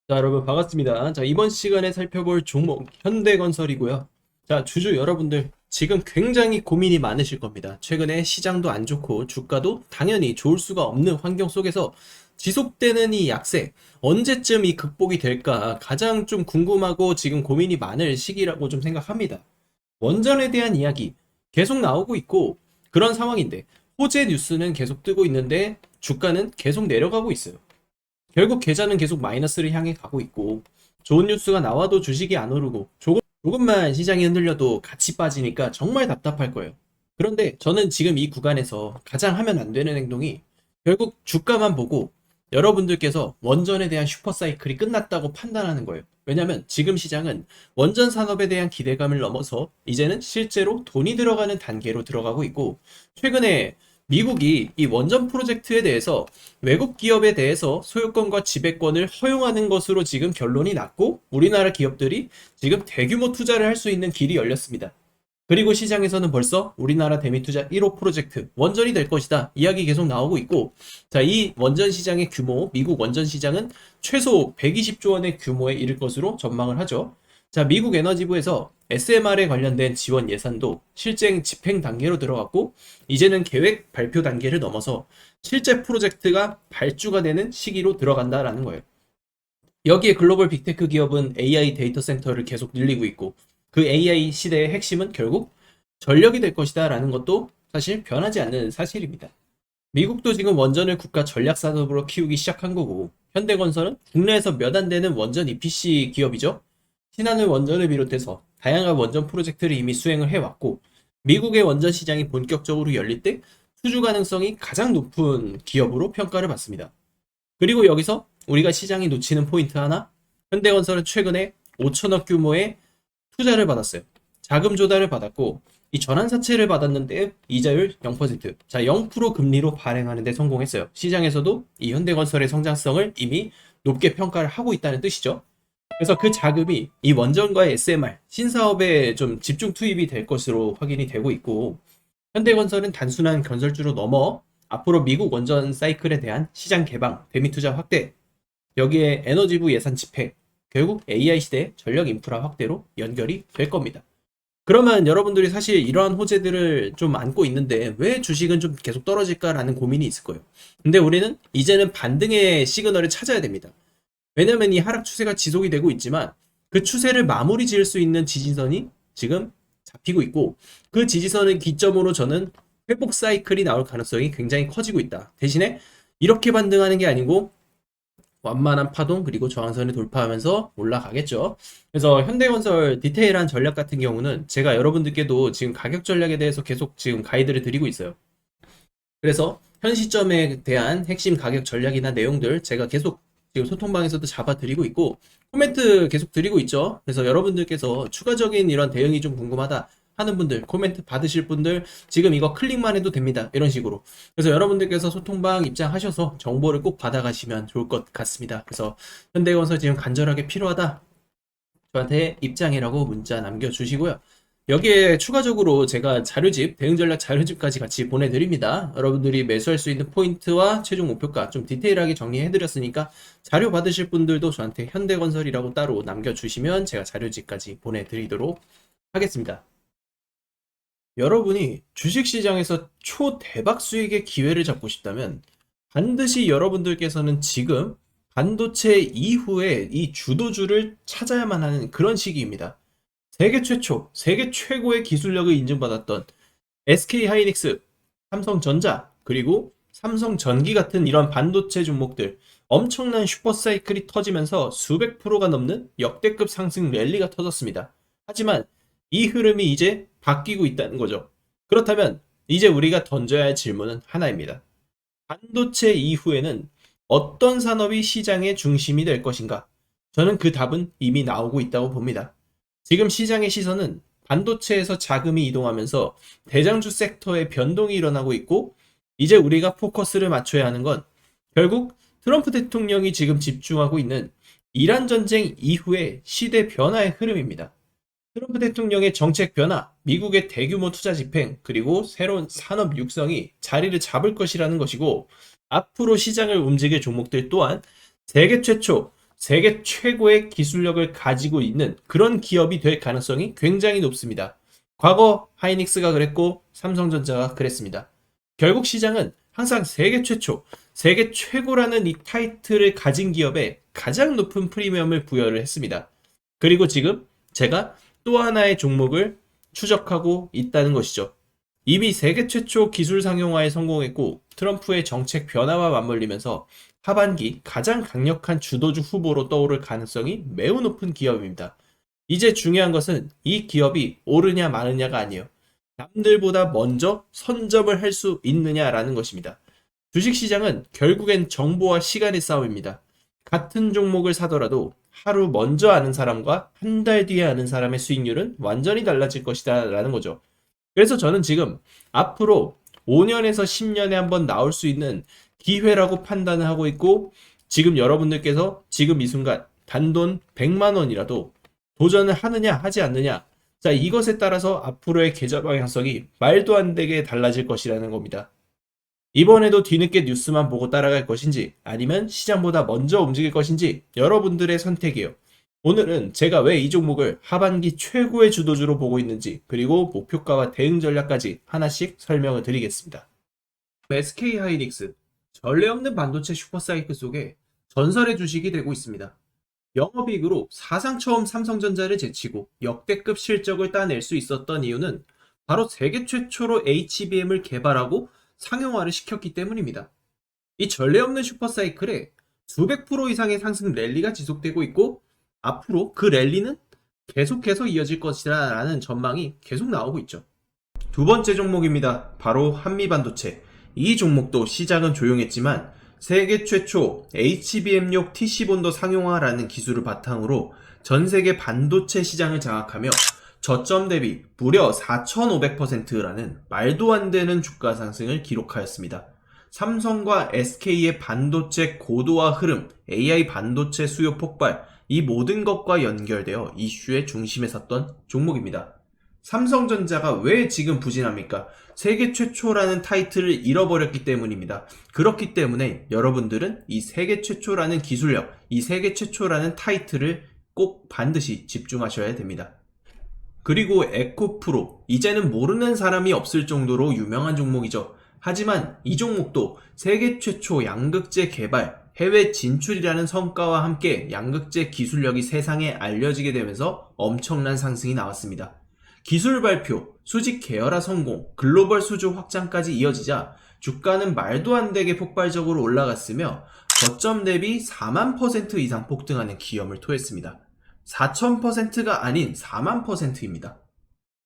자, 여러분 반갑습니다. 자, 이번 시간에 살펴볼 종목 현대건설이고요. 자, 주주 여러분들 지금 굉장히 고민이 많으실 겁니다. 최근에 시장도 안 좋고 주가도 당연히 좋을 수가 없는 환경 속에서 지속되는 이 약세 언제쯤 이 극복이 될까 가장 좀 궁금하고 지금 고민이 많을 시기라고 좀 생각합니다. 원전에 대한 이야기 계속 나오고 있고 그런 상황인데 호재 뉴스는 계속 뜨고 있는데 주가는 계속 내려가고 있어요. 결국 계좌는 계속 마이너스를 향해 가고 있고 좋은 뉴스가 나와도 주식이 안 오르고 조금만 시장이 흔들려도 같이 빠지니까 정말 답답할 거예요. 그런데 저는 지금 이 구간에서 가장 하면 안 되는 행동이 결국 주가만 보고 여러분들께서 원전에 대한 슈퍼사이클이 끝났다고 판단하는 거예요. 왜냐면 지금 시장은 원전 산업에 대한 기대감을 넘어서 이제는 실제로 돈이 들어가는 단계로 들어가고 있고 최근에 미국이 이 원전 프로젝트에 대해서 외국 기업에 대해서 소유권과 지배권을 허용하는 것으로 지금 결론이 났고 우리나라 기업들이 지금 대규모 투자를 할 수 있는 길이 열렸습니다. 그리고 시장에서는 벌써 우리나라 대미투자 1호 프로젝트 원전이 될 것이다 이야기 계속 나오고 있고 자, 이 원전 시장의 규모 미국 원전 시장은 최소 120조 원의 규모에 이를 것으로 전망을 하죠. 자, 미국 에너지부에서 SMR에 관련된 지원 예산도 실행 집행 단계로 들어갔고 이제는 계획 발표 단계를 넘어서 실제 프로젝트가 발주가 되는 시기로 들어간다라는 거예요. 여기에 글로벌 빅테크 기업은 AI 데이터 센터를 계속 늘리고 있고 그 AI 시대의 핵심은 결국 전력이 될 것이다 라는 것도 사실 변하지 않는 사실입니다. 미국도 지금 원전을 국가 전략 산업으로 키우기 시작한 거고 현대건설은 국내에서 몇 안 되는 원전 EPC 기업이죠. 신한울 원전을 비롯해서 다양한 원전 프로젝트를 이미 수행을 해왔고 미국의 원전 시장이 본격적으로 열릴 때 수주 가능성이 가장 높은 기업으로 평가를 받습니다. 그리고 여기서 우리가 시장이 놓치는 포인트 하나, 현대건설은 최근에 5천억 규모의 투자를 받았어요. 자금 조달을 받았고 이 전환사채를 받았는데 이자율 0%, 자 0% 금리로 발행하는 데 성공했어요. 시장에서도 이 현대건설의 성장성을 이미 높게 평가를 하고 있다는 뜻이죠. 그래서 그 자금이 이 원전과의 SMR 신사업에 좀 집중 투입이 될 것으로 확인이 되고 있고 현대건설은 단순한 건설주로 넘어 앞으로 미국 원전 사이클에 대한 시장 개방, 대미 투자 확대, 여기에 에너지부 예산 집행, 결국 AI 시대 전력 인프라 확대로 연결이 될 겁니다. 그러면 여러분들이 사실 이러한 호재들을 좀 안고 있는데 왜 주식은 좀 계속 떨어질까라는 고민이 있을 거예요. 근데 우리는 이제는 반등의 시그널을 찾아야 됩니다. 왜냐면 이 하락 추세가 지속이 되고 있지만 그 추세를 마무리 지을 수 있는 지지선이 지금 잡히고 있고 그 지지선을 기점으로 저는 회복 사이클이 나올 가능성이 굉장히 커지고 있다. 대신에 이렇게 반등하는 게 아니고 완만한 파동 그리고 저항선을 돌파하면서 올라가겠죠. 그래서 현대건설 디테일한 전략 같은 경우는 제가 여러분들께도 지금 가격 전략에 대해서 계속 지금 가이드를 드리고 있어요. 그래서 현 시점에 대한 핵심 가격 전략이나 내용들 제가 계속 지금 소통방에서도 잡아드리고 있고 코멘트 계속 드리고 있죠. 그래서 여러분들께서 추가적인 이런 대응이 좀 궁금하다 하는 분들, 코멘트 받으실 분들 지금 이거 클릭만 해도 됩니다. 이런 식으로. 그래서 여러분들께서 소통방 입장하셔서 정보를 꼭 받아가시면 좋을 것 같습니다. 그래서 현대건설 지금 간절하게 필요하다. 저한테 입장이라고 문자 남겨주시고요. 여기에 추가적으로 제가 자료집, 대응 전략 자료집까지 같이 보내드립니다. 여러분들이 매수할 수 있는 포인트와 최종 목표가 좀 디테일하게 정리해드렸으니까 자료 받으실 분들도 저한테 현대건설이라고 따로 남겨주시면 제가 자료집까지 보내드리도록 하겠습니다. 여러분이 주식시장에서 초대박 수익의 기회를 잡고 싶다면 반드시 여러분들께서는 지금 반도체 이후에 이 주도주를 찾아야만 하는 그런 시기입니다. 세계 최초, 세계 최고의 기술력을 인증받았던 SK 하이닉스, 삼성전자, 그리고 삼성전기 같은 이런 반도체 종목들 엄청난 슈퍼사이클이 터지면서 수백 프로가 넘는 역대급 상승 랠리가 터졌습니다. 하지만 이 흐름이 이제 바뀌고 있다는 거죠. 그렇다면 이제 우리가 던져야 할 질문은 하나입니다. 반도체 이후에는 어떤 산업이 시장의 중심이 될 것인가? 저는 그 답은 이미 나오고 있다고 봅니다. 지금 시장의 시선은 반도체에서 자금이 이동하면서 대장주 섹터의 변동이 일어나고 있고 이제 우리가 포커스를 맞춰야 하는 건 결국 트럼프 대통령이 지금 집중하고 있는 이란 전쟁 이후의 시대 변화의 흐름입니다. 트럼프 대통령의 정책 변화, 미국의 대규모 투자 집행, 그리고 새로운 산업 육성이 자리를 잡을 것이라는 것이고 앞으로 시장을 움직일 종목들 또한 세계 최초 세계 최고의 기술력을 가지고 있는 그런 기업이 될 가능성이 굉장히 높습니다. 과거 하이닉스가 그랬고 삼성전자가 그랬습니다. 결국 시장은 항상 세계 최초, 세계 최고라는 이 타이틀을 가진 기업에 가장 높은 프리미엄을 부여를 했습니다. 그리고 지금 제가 또 하나의 종목을 추적하고 있다는 것이죠. 이미 세계 최초 기술 상용화에 성공했고 트럼프의 정책 변화와 맞물리면서 하반기 가장 강력한 주도주 후보로 떠오를 가능성이 매우 높은 기업입니다. 이제 중요한 것은 이 기업이 오르냐 마르냐가 아니에요. 남들보다 먼저 선점을 할 수 있느냐라는 것입니다. 주식시장은 결국엔 정보와 시간의 싸움입니다. 같은 종목을 사더라도 하루 먼저 아는 사람과 한 달 뒤에 아는 사람의 수익률은 완전히 달라질 것이다 라는 거죠. 그래서 저는 지금 앞으로 5년에서 10년에 한번 나올 수 있는 기회라고 판단을 하고 있고, 지금 여러분들께서 지금 이 순간 단돈 100만 원이라도 도전을 하느냐 하지 않느냐, 자, 이것에 따라서 앞으로의 계좌 방향성이 말도 안 되게 달라질 것이라는 겁니다. 이번에도 뒤늦게 뉴스만 보고 따라갈 것인지 아니면 시장보다 먼저 움직일 것인지 여러분들의 선택이에요. 오늘은 제가 왜 이 종목을 하반기 최고의 주도주로 보고 있는지, 그리고 목표가와 대응 전략까지 하나씩 설명을 드리겠습니다. SK 하이닉스, 전례 없는 반도체 슈퍼사이클 속에 전설의 주식이 되고 있습니다. 영업이익으로 사상 처음 삼성전자를 제치고 역대급 실적을 따낼 수 있었던 이유는 바로 세계 최초로 HBM을 개발하고 상용화를 시켰기 때문입니다. 이 전례 없는 슈퍼사이클에 수백 프로 이상의 상승 랠리가 지속되고 있고, 앞으로 그 랠리는 계속해서 이어질 것이다 라는 전망이 계속 나오고 있죠. 두 번째 종목입니다. 바로 한미반도체. 이 종목도 시장은 조용했지만 세계 최초 HBM용 TC본도 상용화라는 기술을 바탕으로 전 세계 반도체 시장을 장악하며 저점 대비 무려 4,500%라는 말도 안 되는 주가 상승을 기록하였습니다. 삼성과 SK의 반도체 고도화 흐름, AI 반도체 수요 폭발, 이 모든 것과 연결되어 이슈의 중심에 섰던 종목입니다. 삼성전자가 왜 지금 부진합니까? 세계 최초라는 타이틀을 잃어버렸기 때문입니다. 그렇기 때문에 여러분들은 이 세계 최초라는 기술력, 이 세계 최초라는 타이틀을 꼭 반드시 집중하셔야 됩니다. 그리고 에코프로, 이제는 모르는 사람이 없을 정도로 유명한 종목이죠. 하지만 이 종목도 세계 최초 양극재 개발, 해외 진출이라는 성과와 함께 양극재 기술력이 세상에 알려지게 되면서 엄청난 상승이 나왔습니다. 기술 발표, 수직 계열화 성공, 글로벌 수주 확장까지 이어지자 주가는 말도 안 되게 폭발적으로 올라갔으며 저점 대비 4만% 이상 폭등하는 기염을 토했습니다. 4,000%가 아닌 4만%입니다.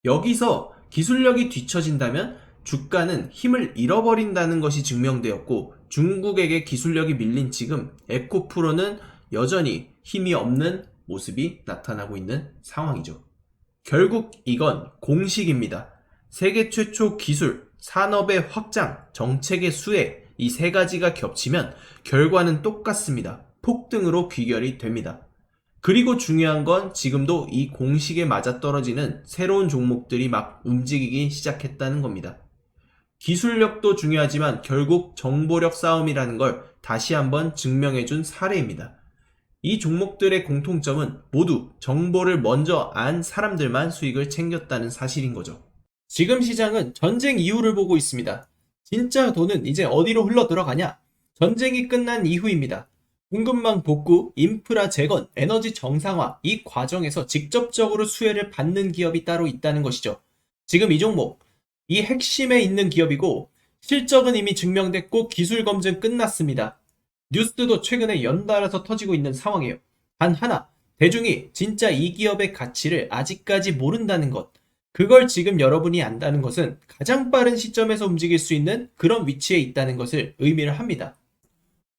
여기서 기술력이 뒤처진다면 주가는 힘을 잃어버린다는 것이 증명되었고, 중국에게 기술력이 밀린 지금 에코프로는 여전히 힘이 없는 모습이 나타나고 있는 상황이죠. 결국 이건 공식입니다. 세계 최초 기술, 산업의 확장, 정책의 수혜, 이 세 가지가 겹치면 결과는 똑같습니다. 폭등으로 귀결이 됩니다. 그리고 중요한 건 지금도 이 공식에 맞아떨어지는 새로운 종목들이 막 움직이기 시작했다는 겁니다. 기술력도 중요하지만 결국 정보력 싸움이라는 걸 다시 한번 증명해준 사례입니다. 이 종목들의 공통점은 모두 정보를 먼저 안 사람들만 수익을 챙겼다는 사실인 거죠. 지금 시장은 전쟁 이후를 보고 있습니다. 진짜 돈은 이제 어디로 흘러 들어가냐? 전쟁이 끝난 이후입니다. 공급망 복구, 인프라 재건, 에너지 정상화, 이 과정에서 직접적으로 수혜를 받는 기업이 따로 있다는 것이죠. 지금 이 종목, 이 핵심에 있는 기업이고 실적은 이미 증명됐고 기술 검증 끝났습니다. 뉴스도 최근에 연달아서 터지고 있는 상황이에요. 단 하나, 대중이 진짜 이 기업의 가치를 아직까지 모른다는 것. 그걸 지금 여러분이 안다는 것은 가장 빠른 시점에서 움직일 수 있는 그런 위치에 있다는 것을 의미를 합니다.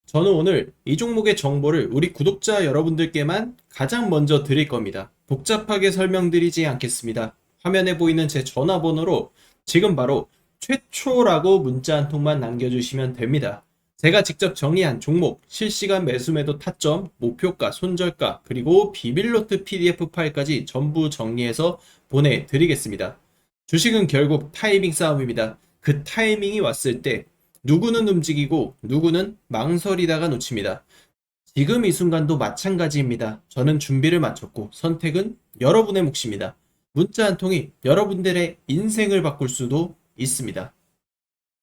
저는 오늘 이 종목의 정보를 우리 구독자 여러분들께만 가장 먼저 드릴 겁니다. 복잡하게 설명드리지 않겠습니다. 화면에 보이는 제 전화번호로 지금 바로 최초라고 문자 한 통만 남겨주시면 됩니다. 제가 직접 정리한 종목, 실시간 매수매도 타점, 목표가, 손절가, 그리고 비밀노트 PDF 파일까지 전부 정리해서 보내드리겠습니다. 주식은 결국 타이밍 싸움입니다. 그 타이밍이 왔을 때 누구는 움직이고 누구는 망설이다가 놓칩니다. 지금 이 순간도 마찬가지입니다. 저는 준비를 마쳤고 선택은 여러분의 몫입니다. 문자 한 통이 여러분들의 인생을 바꿀 수도 있습니다.